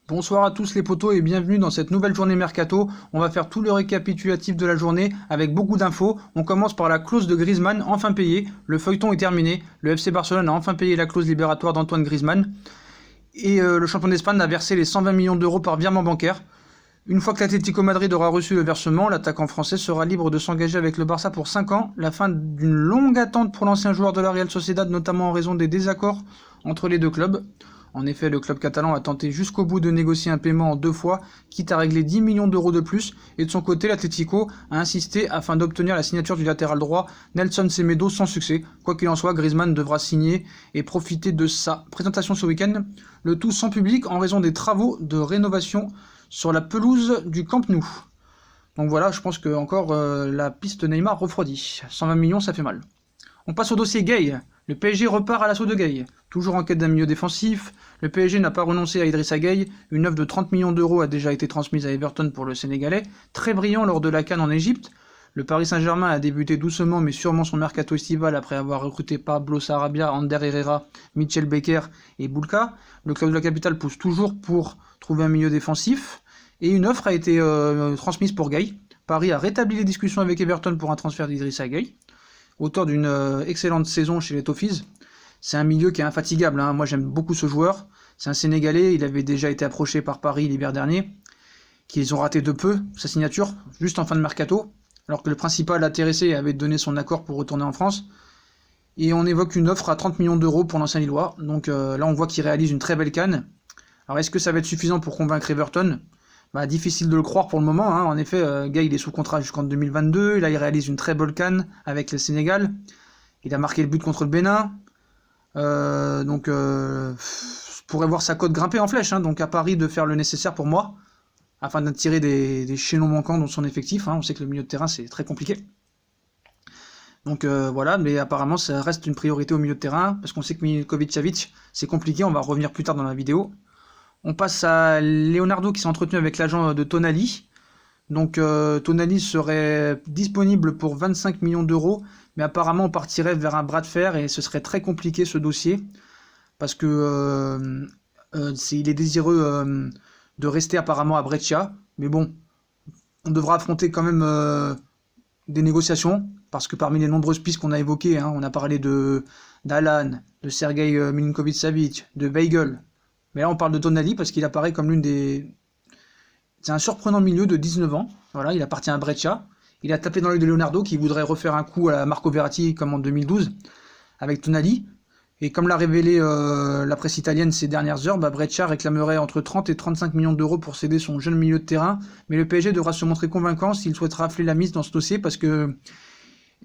Bonsoir à tous les potos et bienvenue dans cette nouvelle journée Mercato. On va faire tout le récapitulatif de la journée avec beaucoup d'infos. On commence par la clause de Griezmann enfin payée. Le feuilleton est terminé. Le FC Barcelone a enfin payé la clause libératoire d'Antoine Griezmann. Et le champion d'Espagne a versé les 120 millions d'euros par virement bancaire. Une fois que l'Atlético Madrid aura reçu le versement, l'attaquant français sera libre de s'engager avec le Barça pour 5 ans. La fin d'une longue attente pour l'ancien joueur de la Real Sociedad, notamment en raison des désaccords entre les deux clubs. En effet, le club catalan a tenté jusqu'au bout de négocier un paiement en 2 fois, quitte à régler 10 millions d'euros de plus, et de son côté, l'Atlético a insisté afin d'obtenir la signature du latéral droit Nelson Semedo sans succès. Quoi qu'il en soit, Griezmann devra signer et profiter de sa présentation ce week-end, le tout sans public en raison des travaux de rénovation sur la pelouse du Camp Nou. Donc voilà, je pense que encore la piste Neymar refroidit. 120 millions, ça fait mal. On passe au dossier Gueye. Le PSG repart à l'assaut de Gueye. Toujours en quête d'un milieu défensif, le PSG n'a pas renoncé à Idrissa Gueye. Une offre de 30 millions d'euros a déjà été transmise à Everton pour le Sénégalais. Très brillant lors de la CAN en Égypte, le Paris Saint-Germain a débuté doucement mais sûrement son mercato estival après avoir recruté Pablo Sarabia, Ander Herrera, Mitchell Baker et Boulka. Le club de la capitale pousse toujours pour trouver un milieu défensif. Et une offre a été transmise pour Gueye. Paris a rétabli les discussions avec Everton pour un transfert d'Idrissa Gueye. Auteur d'une excellente saison chez les Toffees. C'est un milieu qui est infatigable, hein. Moi j'aime beaucoup ce joueur. C'est un Sénégalais, il avait déjà été approché par Paris l'hiver dernier, qu'ils ont raté de peu sa signature, juste en fin de mercato, alors que le principal intéressé avait donné son accord pour retourner en France. Et on évoque une offre à 30 millions d'euros pour l'ancien Lillois, donc là on voit qu'il réalise une très belle CAN. Alors est-ce que ça va être suffisant pour convaincre Everton ? Difficile de le croire pour le moment, hein. En effet, Gueye il est sous contrat jusqu'en 2022, là il réalise une très bonne CAN avec le Sénégal, il a marqué le but contre le Bénin, je pourrais voir sa cote grimper en flèche, hein. Donc à Paris de faire le nécessaire pour moi, afin d'attirer des chaînons manquants dans son effectif, hein. On sait que le milieu de terrain c'est très compliqué. Donc voilà, mais apparemment ça reste une priorité au milieu de terrain, parce qu'on sait que Milinkovic-Savic c'est compliqué, on va revenir plus tard dans la vidéo. On passe à Leonardo qui s'est entretenu avec l'agent de Tonali. Donc Tonali serait disponible pour 25 millions d'euros, mais apparemment on partirait vers un bras de fer et ce serait très compliqué ce dossier, parce que il est désireux de rester apparemment à Brescia, mais bon, on devra affronter quand même des négociations, parce que parmi les nombreuses pistes qu'on a évoquées, hein, on a parlé d'Alan, de Sergei Milinkovic-Savic, de Weigl. Mais là, on parle de Tonali parce qu'il apparaît comme l'une des... C'est un surprenant milieu de 19 ans. Voilà, il appartient à Brescia. Il a tapé dans l'œil de Leonardo qui voudrait refaire un coup à la Marco Verratti comme en 2012 avec Tonali. Et comme l'a révélé la presse italienne ces dernières heures, Brescia réclamerait entre 30 et 35 millions d'euros pour céder son jeune milieu de terrain. Mais le PSG devra se montrer convaincant s'il souhaite rafler la mise dans ce dossier parce que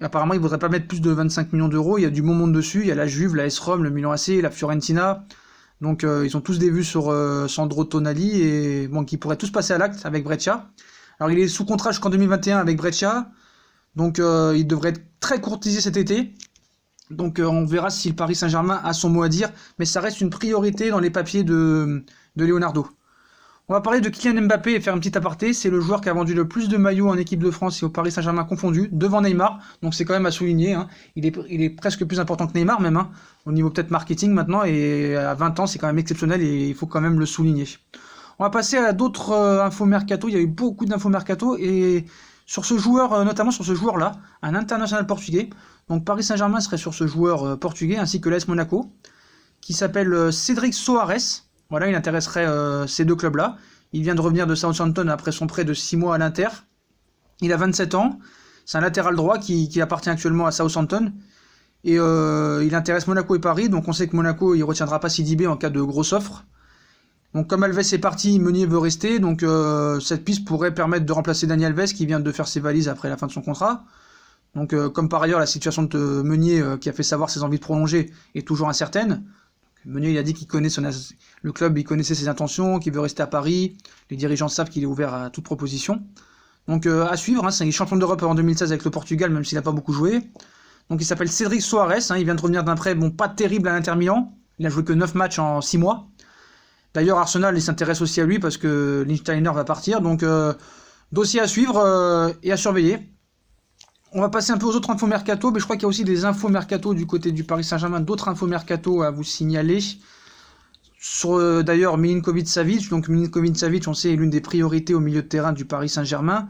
apparemment il ne voudrait pas mettre plus de 25 millions d'euros. Il y a du bon monde dessus. Il y a la Juve, la AS Rome, le Milan AC, la Fiorentina. Donc ils ont tous des vues sur Sandro Tonali et bon, qui pourraient tous passer à l'acte avec Brescia. Alors il est sous contrat jusqu'en 2021 avec Brescia, donc il devrait être très courtisé cet été. Donc on verra si le Paris Saint-Germain a son mot à dire, mais ça reste une priorité dans les papiers de Leonardo. On va parler de Kylian Mbappé et faire une petite aparté. C'est le joueur qui a vendu le plus de maillots en équipe de France et au Paris Saint-Germain confondu, devant Neymar. Donc c'est quand même à souligner, hein. Il est presque plus important que Neymar même, hein, au niveau peut-être marketing maintenant. Et à 20 ans, c'est quand même exceptionnel et il faut quand même le souligner. On va passer à d'autres infos mercato. Il y a eu beaucoup d'infos mercato et sur ce joueur, notamment sur ce joueur-là, un international portugais. Donc Paris Saint-Germain serait sur ce joueur portugais ainsi que l'AS Monaco, qui s'appelle Cédric Soares. Voilà, il intéresserait ces deux clubs-là. Il vient de revenir de Southampton après son prêt de 6 mois à l'Inter. Il a 27 ans. C'est un latéral droit qui appartient actuellement à Southampton. Et il intéresse Monaco et Paris. Donc on sait que Monaco il retiendra pas Sidibé en cas de grosse offre. Donc comme Alves est parti, Meunier veut rester. Donc cette piste pourrait permettre de remplacer Dani Alves qui vient de faire ses valises après la fin de son contrat. Donc comme par ailleurs la situation de Meunier qui a fait savoir ses envies de prolonger est toujours incertaine. Meunier il a dit qu'il connaît le club, il connaissait ses intentions, qu'il veut rester à Paris. Les dirigeants savent qu'il est ouvert à toute proposition. Donc à suivre, hein, c'est un champion d'Europe en 2016 avec le Portugal, même s'il n'a pas beaucoup joué. Donc il s'appelle Cédric Soares, hein, il vient de revenir d'un prêt pas terrible à l'Inter Milan. Il a joué que 9 matchs en 6 mois. D'ailleurs Arsenal il s'intéresse aussi à lui parce que Lichtsteiner va partir. Donc dossier à suivre et à surveiller. On va passer un peu aux autres infos mercato, mais je crois qu'il y a aussi des infos mercato du côté du Paris Saint-Germain, d'autres infos mercato à vous signaler. Sur d'ailleurs Milinkovic-Savic, donc Milinkovic-Savic, on sait, est l'une des priorités au milieu de terrain du Paris Saint-Germain,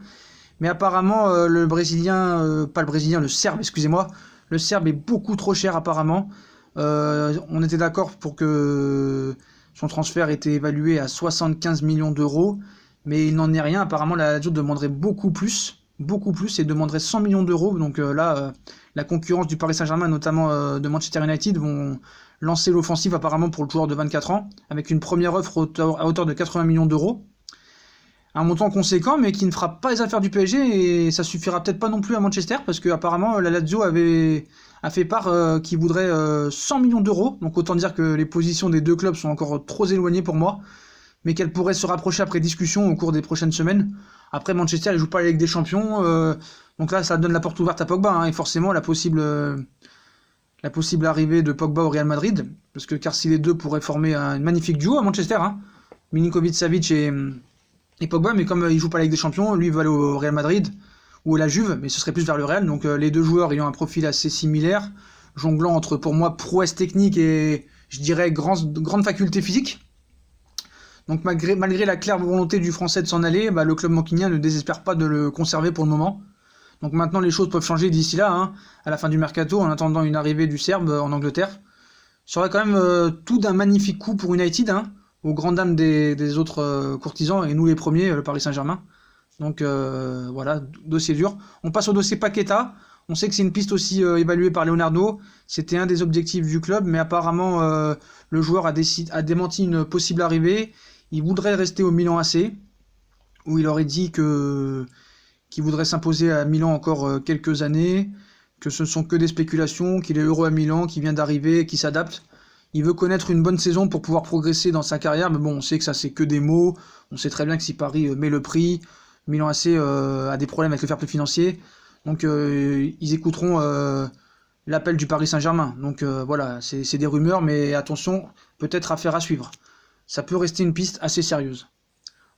mais apparemment le Brésilien, pas le Brésilien, le Serbe, excusez-moi, le Serbe est beaucoup trop cher apparemment. On était d'accord pour que son transfert était évalué à 75 millions d'euros, mais il n'en est rien. Apparemment la Lazio demanderait beaucoup plus, et demanderait 100 millions d'euros. Donc là, la concurrence du Paris Saint-Germain, notamment de Manchester United, vont lancer l'offensive apparemment pour le joueur de 24 ans, avec une première offre à hauteur de 80 millions d'euros. Un montant conséquent, mais qui ne fera pas les affaires du PSG, et ça suffira peut-être pas non plus à Manchester, parce que apparemment la Lazio a fait part qu'il voudrait 100 millions d'euros, donc autant dire que les positions des deux clubs sont encore trop éloignées pour moi, mais qu'elles pourraient se rapprocher après discussion au cours des prochaines semaines. Après, Manchester, il joue pas la Ligue des Champions, donc là, ça donne la porte ouverte à Pogba, hein, et forcément la possible arrivée de Pogba au Real Madrid, parce que car si les deux pourraient former un magnifique duo à Manchester, hein, Milinkovic-Savic et Pogba, mais comme il joue pas la Ligue des Champions, lui il va aller au Real Madrid ou à la Juve, mais ce serait plus vers le Real, donc les deux joueurs ayant un profil assez similaire, jonglant entre pour moi prouesse technique et je dirais grande faculté physique. Donc malgré la claire volonté du Français de s'en aller, le club mancunien ne désespère pas de le conserver pour le moment. Donc maintenant les choses peuvent changer d'ici là, hein, à la fin du mercato, en attendant une arrivée du Serbe en Angleterre. Ce serait quand même tout d'un magnifique coup pour United, hein, aux grandes dames des autres courtisans, et nous les premiers, le Paris Saint-Germain. Donc voilà, dossier dur. On passe au dossier Paqueta. On sait que c'est une piste aussi évaluée par Leonardo. C'était un des objectifs du club, mais apparemment le joueur a démenti une possible arrivée. Il voudrait rester au Milan AC, où il aurait dit qu'il voudrait s'imposer à Milan encore quelques années, que ce ne sont que des spéculations, qu'il est heureux à Milan, qu'il vient d'arriver, qu'il s'adapte. Il veut connaître une bonne saison pour pouvoir progresser dans sa carrière, mais bon, on sait que ça c'est que des mots. On sait très bien que si Paris met le prix, Milan AC a des problèmes avec le fair play financier, donc ils écouteront l'appel du Paris Saint-Germain. Donc voilà, c'est des rumeurs, mais attention, peut-être affaire à suivre. Ça peut rester une piste assez sérieuse.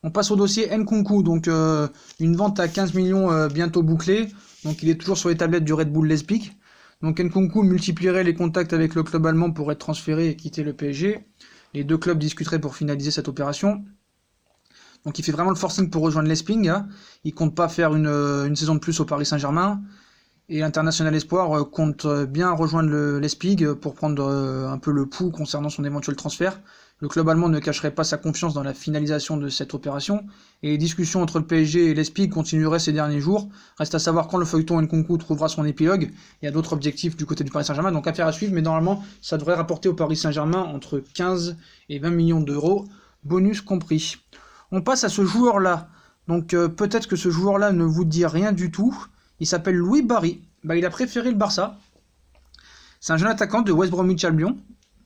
On passe au dossier Nkunku, donc une vente à 15 millions bientôt bouclée, donc il est toujours sur les tablettes du Red Bull Leipzig. Donc Nkunku multiplierait les contacts avec le club allemand pour être transféré et quitter le PSG. Les deux clubs discuteraient pour finaliser cette opération. Donc il fait vraiment le forcing pour rejoindre Leipzig, hein. Il compte pas faire une saison de plus au Paris Saint-Germain. Et l'International Espoir compte bien rejoindre le Leipzig pour prendre un peu le pouls concernant son éventuel transfert. Le club allemand ne cacherait pas sa confiance dans la finalisation de cette opération, et les discussions entre le PSG et Leipzig continueraient ces derniers jours. Reste à savoir quand le feuilleton Nkunku trouvera son épilogue. Il y a d'autres objectifs du côté du Paris Saint-Germain, donc affaire à suivre, mais normalement ça devrait rapporter au Paris Saint-Germain entre 15 et 20 millions d'euros, bonus compris. On passe à ce joueur-là. Donc peut-être que ce joueur-là ne vous dit rien du tout. Il s'appelle Louis Barry. Il a préféré le Barça. C'est un jeune attaquant de West Bromwich Albion.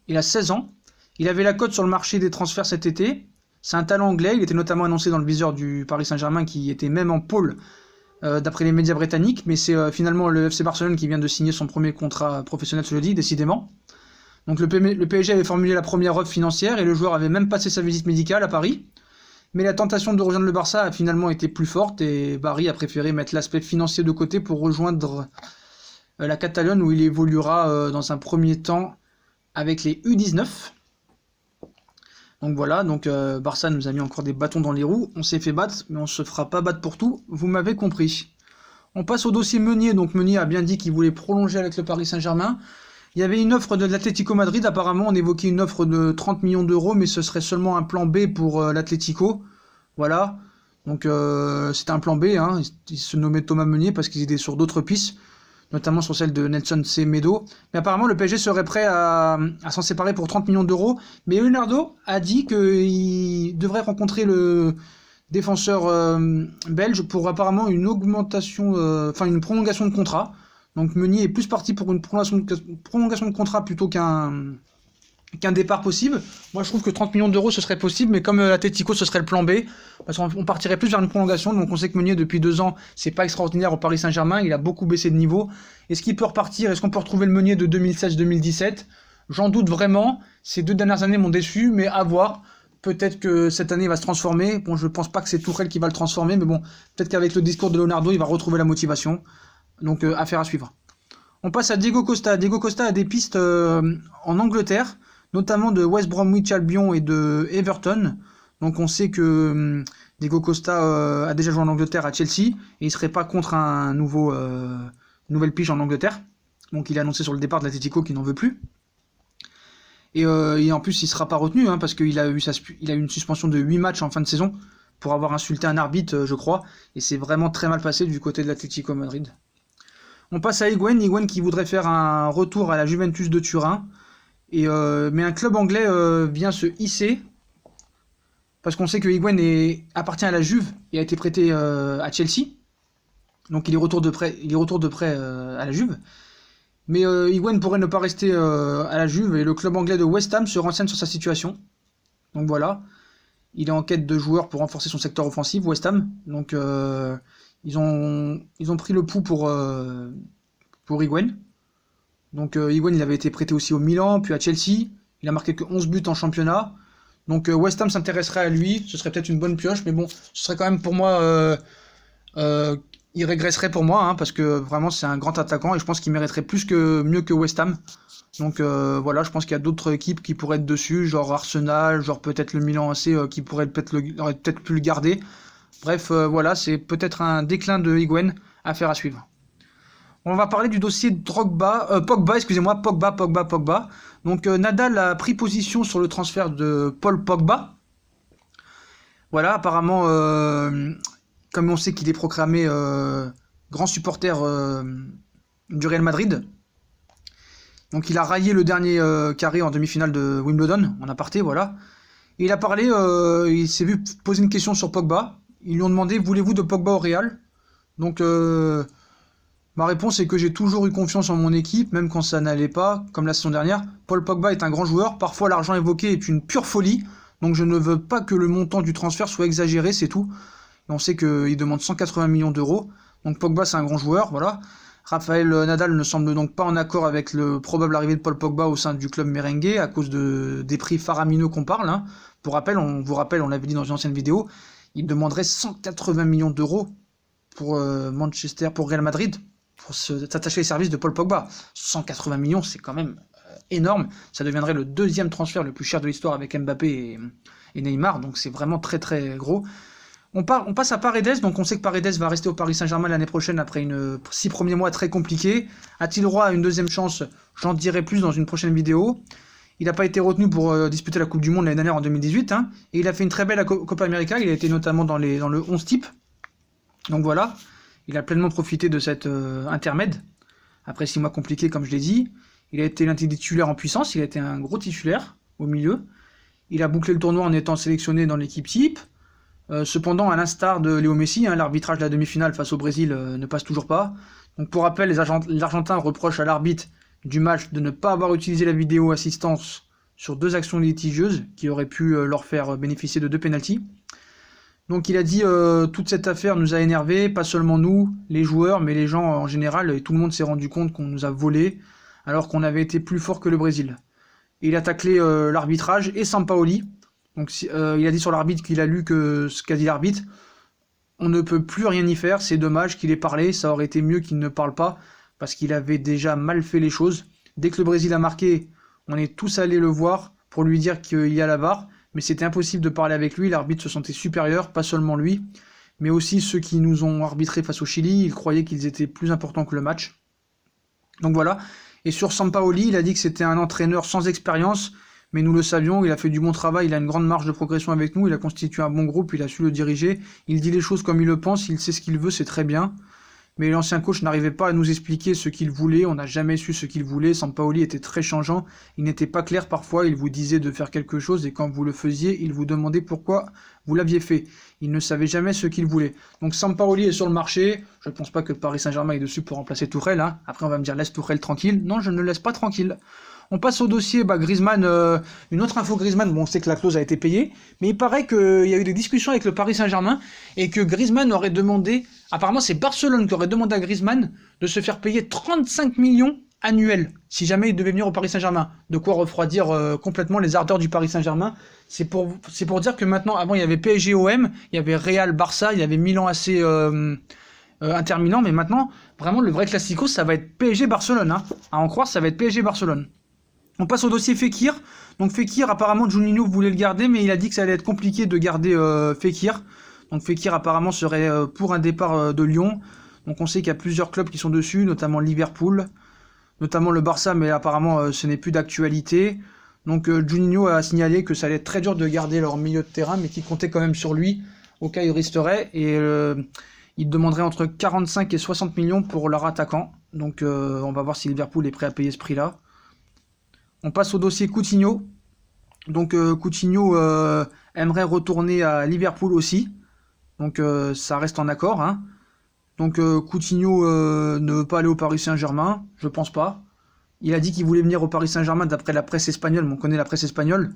Il a 16 ans. Il avait la cote sur le marché des transferts cet été. C'est un talent anglais. Il était notamment annoncé dans le viseur du Paris Saint-Germain, qui était même en pôle d'après les médias britanniques. Mais c'est finalement le FC Barcelone qui vient de signer son premier contrat professionnel, je le dis, décidément. Donc le PSG avait formulé la première offre financière et le joueur avait même passé sa visite médicale à Paris. Mais la tentation de rejoindre le Barça a finalement été plus forte et Barry a préféré mettre l'aspect financier de côté pour rejoindre la Catalogne, où il évoluera dans un premier temps avec les U19. Donc voilà, Barça nous a mis encore des bâtons dans les roues. On s'est fait battre, mais on se fera pas battre pour tout, vous m'avez compris. On passe au dossier Meunier. Donc Meunier a bien dit qu'il voulait prolonger avec le Paris Saint-Germain. Il y avait une offre de l'Atlético Madrid, apparemment on évoquait une offre de 30 millions d'euros, mais ce serait seulement un plan B pour l'Atlético. Voilà, donc c'était un plan B, hein. Il se nommait Thomas Meunier parce qu'ils étaient sur d'autres pistes, notamment sur celle de Nelson Semedo. Mais apparemment le PSG serait prêt à s'en séparer pour 30 millions d'euros, mais Leonardo a dit qu'il devrait rencontrer le défenseur belge pour apparemment une prolongation de contrat. Donc Meunier est plus parti pour une prolongation de contrat plutôt qu'un départ possible. Moi je trouve que 30 millions d'euros ce serait possible, mais comme l'Atlético ce serait le plan B, parce qu'on partirait plus vers une prolongation. Donc on sait que Meunier depuis 2 ans c'est pas extraordinaire au Paris Saint-Germain, il a beaucoup baissé de niveau. Est-ce qu'il peut repartir? Est-ce qu'on peut retrouver le Meunier de 2016-2017? J'en doute vraiment. Ces 2 dernières années m'ont déçu, mais à voir. Peut-être que cette année il va se transformer. Bon, je pense pas que c'est Tourelle qui va le transformer, mais bon, peut-être qu'avec le discours de Leonardo il va retrouver la motivation. Donc affaire à suivre. On passe à Diego Costa. Diego Costa a des pistes en Angleterre, notamment de West Bromwich Albion et de Everton. Donc on sait que Diego Costa a déjà joué en Angleterre à Chelsea, et il serait pas contre une nouvelle pige en Angleterre. Donc il a annoncé sur le départ de l'Atlético qu'il n'en veut plus. Et en plus il sera pas retenu, hein, parce qu'il a eu une suspension de 8 matchs en fin de saison pour avoir insulté un arbitre, je crois, et c'est vraiment très mal passé du côté de l'Atlético Madrid. On passe à Higuaín qui voudrait faire un retour à la Juventus de Turin, mais un club anglais vient se hisser, parce qu'on sait que Higuaín appartient à la Juve et a été prêté à Chelsea, donc il est retour de prêt à la Juve. Mais Higuaín pourrait ne pas rester à la Juve, et le club anglais de West Ham se renseigne sur sa situation. Donc voilà, il est en quête de joueurs pour renforcer son secteur offensif, West Ham. Donc ils ont pris le pouls pour Higuaín. Donc Higuaín, il avait été prêté aussi au Milan, puis à Chelsea. Il a marqué que 11 buts en championnat. Donc West Ham s'intéresserait à lui, ce serait peut-être une bonne pioche, mais bon, ce serait quand même pour moi... il régresserait pour moi, hein, parce que vraiment c'est un grand attaquant, et je pense qu'il mériterait mieux que West Ham. Donc voilà, je pense qu'il y a d'autres équipes qui pourraient être dessus, genre Arsenal, genre peut-être le Milan AC qui pourrait aurait peut-être pu le garder. Bref, voilà, c'est peut-être un déclin de Higuaín à faire à suivre. On va parler du dossier Pogba, excusez-moi, Pogba. Donc Nadal a pris position sur le transfert de Paul Pogba. Voilà, apparemment, comme on sait qu'il est proclamé grand supporter du Real Madrid, donc il a raillé le dernier carré en demi-finale de Wimbledon, en aparté, voilà. Et il a parlé, il s'est vu poser une question sur Pogba. Ils lui ont demandé, voulez-vous de Pogba au Real? Donc ma réponse est que j'ai toujours eu confiance en mon équipe, même quand ça n'allait pas, comme la saison dernière. Paul Pogba est un grand joueur, parfois l'argent évoqué est une pure folie, donc je ne veux pas que le montant du transfert soit exagéré, c'est tout. Et on sait qu'il demande 180 millions d'euros, donc Pogba c'est un grand joueur, voilà. Rafael Nadal ne semble donc pas en accord avec le probable arrivée de Paul Pogba au sein du club merengue à cause des prix faramineux qu'on parle, hein. Pour rappel, on l'avait dit dans une ancienne vidéo, il demanderait 180 millions d'euros pour Real Madrid, pour s'attacher les services de Paul Pogba. 180 millions, c'est quand même énorme. Ça deviendrait le deuxième transfert le plus cher de l'histoire avec Mbappé et Neymar, donc c'est vraiment très très gros. On passe à Paredes, donc on sait que Paredes va rester au Paris Saint-Germain l'année prochaine après 6 premiers mois très compliqués. A-t-il droit à une deuxième chance? J'en dirai plus dans une prochaine vidéo. Il n'a pas été retenu pour disputer la Coupe du Monde l'année dernière en 2018, hein, et il a fait une très belle Copa América, il a été notamment dans le 11 type. Donc voilà, il a pleinement profité de cet intermède, après 6 mois compliqués comme je l'ai dit. Il a été l'un des titulaires en puissance, il a été un gros titulaire au milieu. Il a bouclé le tournoi en étant sélectionné dans l'équipe type. Cependant, à l'instar de Léo Messi, hein, l'arbitrage de la demi-finale face au Brésil ne passe toujours pas. Donc pour rappel, les Argentins reprochent à l'arbitre du match de ne pas avoir utilisé la vidéo assistance sur 2 actions litigieuses qui auraient pu leur faire bénéficier de 2 pénaltys. Donc il a dit toute cette affaire nous a énervés, pas seulement nous, les joueurs, mais les gens en général, et tout le monde s'est rendu compte qu'on nous a volé alors qu'on avait été plus fort que le Brésil. Et il a taclé l'arbitrage et Sampaoli. Donc il a dit sur l'arbitre qu'il a lu ce qu'a dit l'arbitre. On ne peut plus rien y faire, c'est dommage qu'il ait parlé, ça aurait été mieux qu'il ne parle pas, parce qu'il avait déjà mal fait les choses. Dès que le Brésil a marqué, on est tous allés le voir pour lui dire qu'il y a la VAR, mais c'était impossible de parler avec lui, l'arbitre se sentait supérieur, pas seulement lui, mais aussi ceux qui nous ont arbitré face au Chili, ils croyaient qu'ils étaient plus importants que le match. Donc voilà, et sur Sampaoli, il a dit que c'était un entraîneur sans expérience, mais nous le savions, il a fait du bon travail, il a une grande marge de progression avec nous, il a constitué un bon groupe, il a su le diriger, il dit les choses comme il le pense, il sait ce qu'il veut, c'est très bien. Mais l'ancien coach n'arrivait pas à nous expliquer ce qu'il voulait, on n'a jamais su ce qu'il voulait, Sampaoli était très changeant, il n'était pas clair parfois, il vous disait de faire quelque chose et quand vous le faisiez, il vous demandait pourquoi vous l'aviez fait. Il ne savait jamais ce qu'il voulait. Donc Sampaoli est sur le marché, je ne pense pas que Paris Saint-Germain est dessus pour remplacer Tourelle, hein. Après on va me dire laisse Tourelle tranquille, non je ne le laisse pas tranquille. On passe au dossier Griezmann, une autre info Griezmann, bon on sait que la clause a été payée, mais il paraît qu'il y a eu des discussions avec le Paris Saint-Germain et que Griezmann aurait demandé, apparemment c'est Barcelone qui aurait demandé à Griezmann de se faire payer 35 millions annuels si jamais il devait venir au Paris Saint-Germain. De quoi refroidir complètement les ardeurs du Paris Saint-Germain. C'est pour dire que maintenant, avant il y avait PSG OM, il y avait Real Barça, il y avait Milan AC Inter Milan, mais maintenant, vraiment le vrai classico ça va être PSG Barcelone, hein. À en croire ça va être PSG Barcelone. On passe au dossier Fekir. Donc Fekir, apparemment Juninho voulait le garder, mais il a dit que ça allait être compliqué de garder Fekir. Donc Fekir apparemment serait pour un départ de Lyon. Donc on sait qu'il y a plusieurs clubs qui sont dessus, notamment Liverpool, notamment le Barça, mais apparemment ce n'est plus d'actualité. Donc Juninho a signalé que ça allait être très dur de garder leur milieu de terrain, mais qu'il comptait quand même sur lui, au cas où il resterait. Et il demanderait entre 45 et 60 millions pour leur attaquant. Donc on va voir si Liverpool est prêt à payer ce prix-là. On passe au dossier Coutinho. Donc Coutinho aimerait retourner à Liverpool aussi. Donc ça reste en accord. Hein. Donc Coutinho ne veut pas aller au Paris Saint-Germain, je pense pas. Il a dit qu'il voulait venir au Paris Saint-Germain d'après la presse espagnole, mais on connaît la presse espagnole.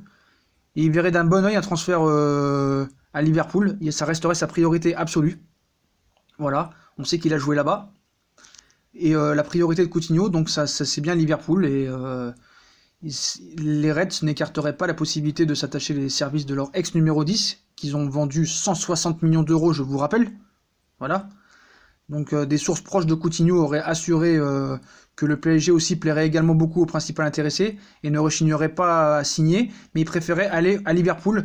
Et il verrait d'un bon oeil un transfert à Liverpool. Et ça resterait sa priorité absolue. Voilà, on sait qu'il a joué là-bas. Et la priorité de Coutinho, donc ça c'est bien Liverpool. Et les Reds n'écarteraient pas la possibilité de s'attacher les services de leur ex numéro 10, qu'ils ont vendu 160 millions d'euros, je vous rappelle. Voilà. Donc des sources proches de Coutinho auraient assuré que le PSG aussi plairait également beaucoup au principal intéressé et ne rechignerait pas à signer, mais il préférait aller à Liverpool,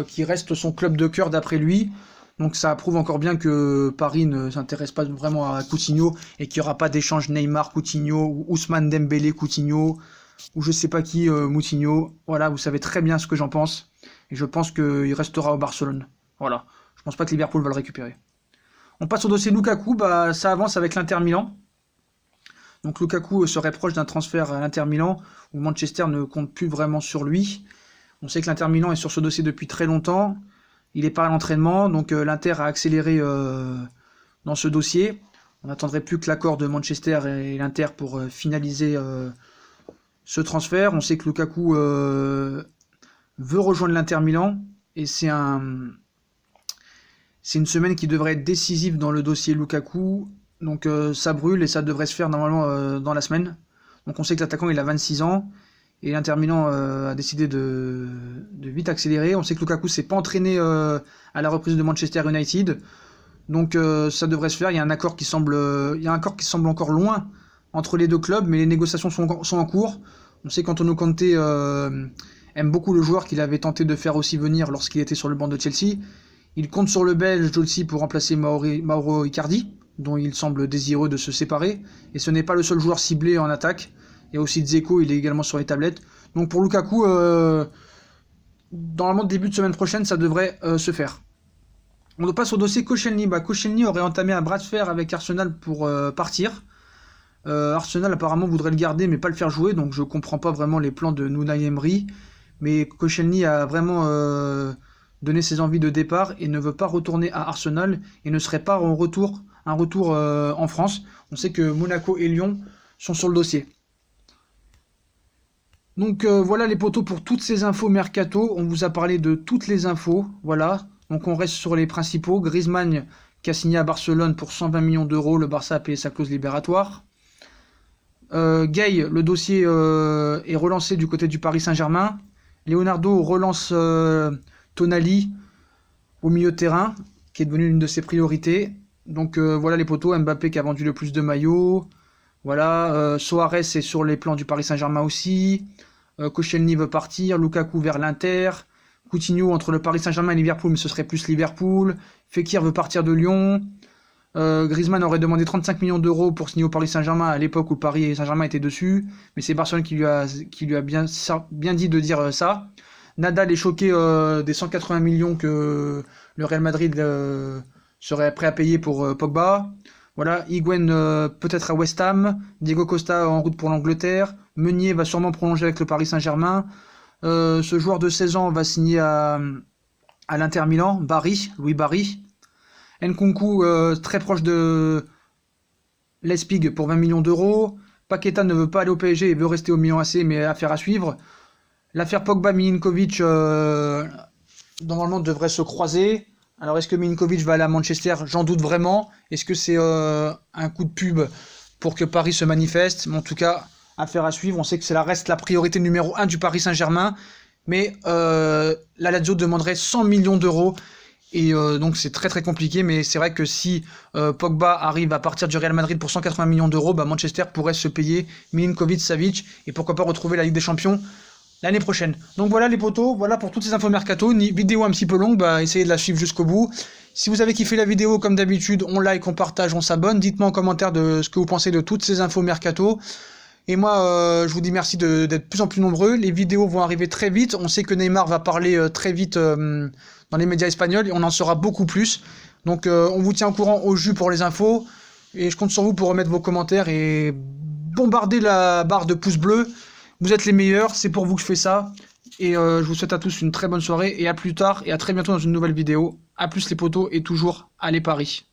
qui reste son club de cœur d'après lui. Donc ça prouve encore bien que Paris ne s'intéresse pas vraiment à Coutinho et qu'il n'y aura pas d'échange Neymar-Coutinho ou Ousmane Dembélé-Coutinho ou je sais pas qui Moutinho. Voilà, vous savez très bien ce que j'en pense et je pense qu'il restera au Barcelone. Voilà, je pense pas que Liverpool va le récupérer. On passe au dossier Lukaku, ça avance avec l'Inter Milan. Donc Lukaku serait proche d'un transfert à l'Inter Milan, où Manchester ne compte plus vraiment sur lui. On sait que l'Inter Milan est sur ce dossier depuis très longtemps. Il n'est pas à l'entraînement, donc l'Inter a accéléré dans ce dossier. On n'attendrait plus que l'accord de Manchester et l'Inter pour finaliser ce transfert. On sait que Lukaku veut rejoindre l'Inter Milan, et c'est une semaine qui devrait être décisive dans le dossier Lukaku. Donc ça brûle et ça devrait se faire normalement dans la semaine. Donc on sait que l'attaquant il a 26 ans et l'Inter Milan a décidé de vite accélérer. On sait que Lukaku s'est pas entraîné à la reprise de Manchester United. Donc ça devrait se faire. Il y a un accord qui semble encore loin entre les deux clubs, mais les négociations sont en cours. On sait qu'Antonio Conte aime beaucoup le joueur qu'il avait tenté de faire aussi venir lorsqu'il était sur le banc de Chelsea. Il compte sur le Belge Chelsea pour remplacer Mauro Icardi, dont il semble désireux de se séparer. Et ce n'est pas le seul joueur ciblé en attaque. Il y a aussi Dzeko, il est également sur les tablettes. Donc pour Lukaku, normalement début de semaine prochaine, ça devrait se faire. On passe au dossier Koscielny. Koscielny aurait entamé un bras de fer avec Arsenal pour partir. Arsenal apparemment voudrait le garder mais pas le faire jouer, donc je comprends pas vraiment les plans de Unai Emery. Mais Koscielny a vraiment donné ses envies de départ et ne veut pas retourner à Arsenal et ne serait pas un retour en France. On sait que Monaco et Lyon sont sur le dossier. Donc voilà les potos pour toutes ces infos mercato. On vous a parlé de toutes les infos. Voilà. Donc on reste sur les principaux. Griezmann qui a signé à Barcelone pour 120 millions d'euros. Le Barça a payé sa clause libératoire. Gay, le dossier est relancé du côté du Paris Saint-Germain. Leonardo relance Tonali au milieu de terrain, qui est devenu l'une de ses priorités. Donc voilà les potos, Mbappé qui a vendu le plus de maillots. Voilà, Soares est sur les plans du Paris Saint-Germain aussi. Koscielny veut partir, Lukaku vers l'Inter. Coutinho entre le Paris Saint-Germain et Liverpool, mais ce serait plus Liverpool. Fekir veut partir de Lyon. Griezmann aurait demandé 35 millions d'euros pour signer au Paris Saint-Germain à l'époque où le Paris Saint-Germain était dessus. Mais c'est Barcelone qui lui a bien dit de dire ça. Nadal est choqué des 180 millions que le Real Madrid serait prêt à payer pour Pogba. Voilà, Higuaín peut-être à West Ham. Diego Costa en route pour l'Angleterre. Meunier va sûrement prolonger avec le Paris Saint-Germain. Ce joueur de 16 ans va signer à l'Inter Milan. Louis Barry. Nkunku très proche de Leipzig pour 20 millions d'euros. Paqueta ne veut pas aller au PSG et veut rester au Milan AC, mais affaire à suivre. L'affaire Pogba-Milinkovic normalement devrait se croiser. Alors est-ce que Milinkovic va aller à Manchester? J'en doute vraiment. Est-ce que c'est un coup de pub pour que Paris se manifeste? Mais en tout cas, affaire à suivre. On sait que ça reste la priorité numéro 1 du Paris Saint-Germain. Mais la Lazio demanderait 100 millions d'euros. Et donc c'est très très compliqué, mais c'est vrai que si Pogba arrive à partir du Real Madrid pour 180 millions d'euros, bah Manchester pourrait se payer Milinkovic, Savic, et pourquoi pas retrouver la Ligue des Champions l'année prochaine. Donc voilà les potos, voilà pour toutes ces infos mercato. Une vidéo un petit peu longue, bah essayez de la suivre jusqu'au bout. Si vous avez kiffé la vidéo, comme d'habitude, on like, on partage, on s'abonne. Dites-moi en commentaire de ce que vous pensez de toutes ces infos mercato. Et moi, je vous dis merci d'être de plus en plus nombreux. Les vidéos vont arriver très vite. On sait que Neymar va parler très vite dans les médias espagnols et on en saura beaucoup plus. Donc on vous tient au courant au jus pour les infos. Et je compte sur vous pour remettre vos commentaires et bombarder la barre de pouces bleus. Vous êtes les meilleurs, c'est pour vous que je fais ça. Et je vous souhaite à tous une très bonne soirée et à plus tard et à très bientôt dans une nouvelle vidéo. A plus les potos et toujours allez Paris.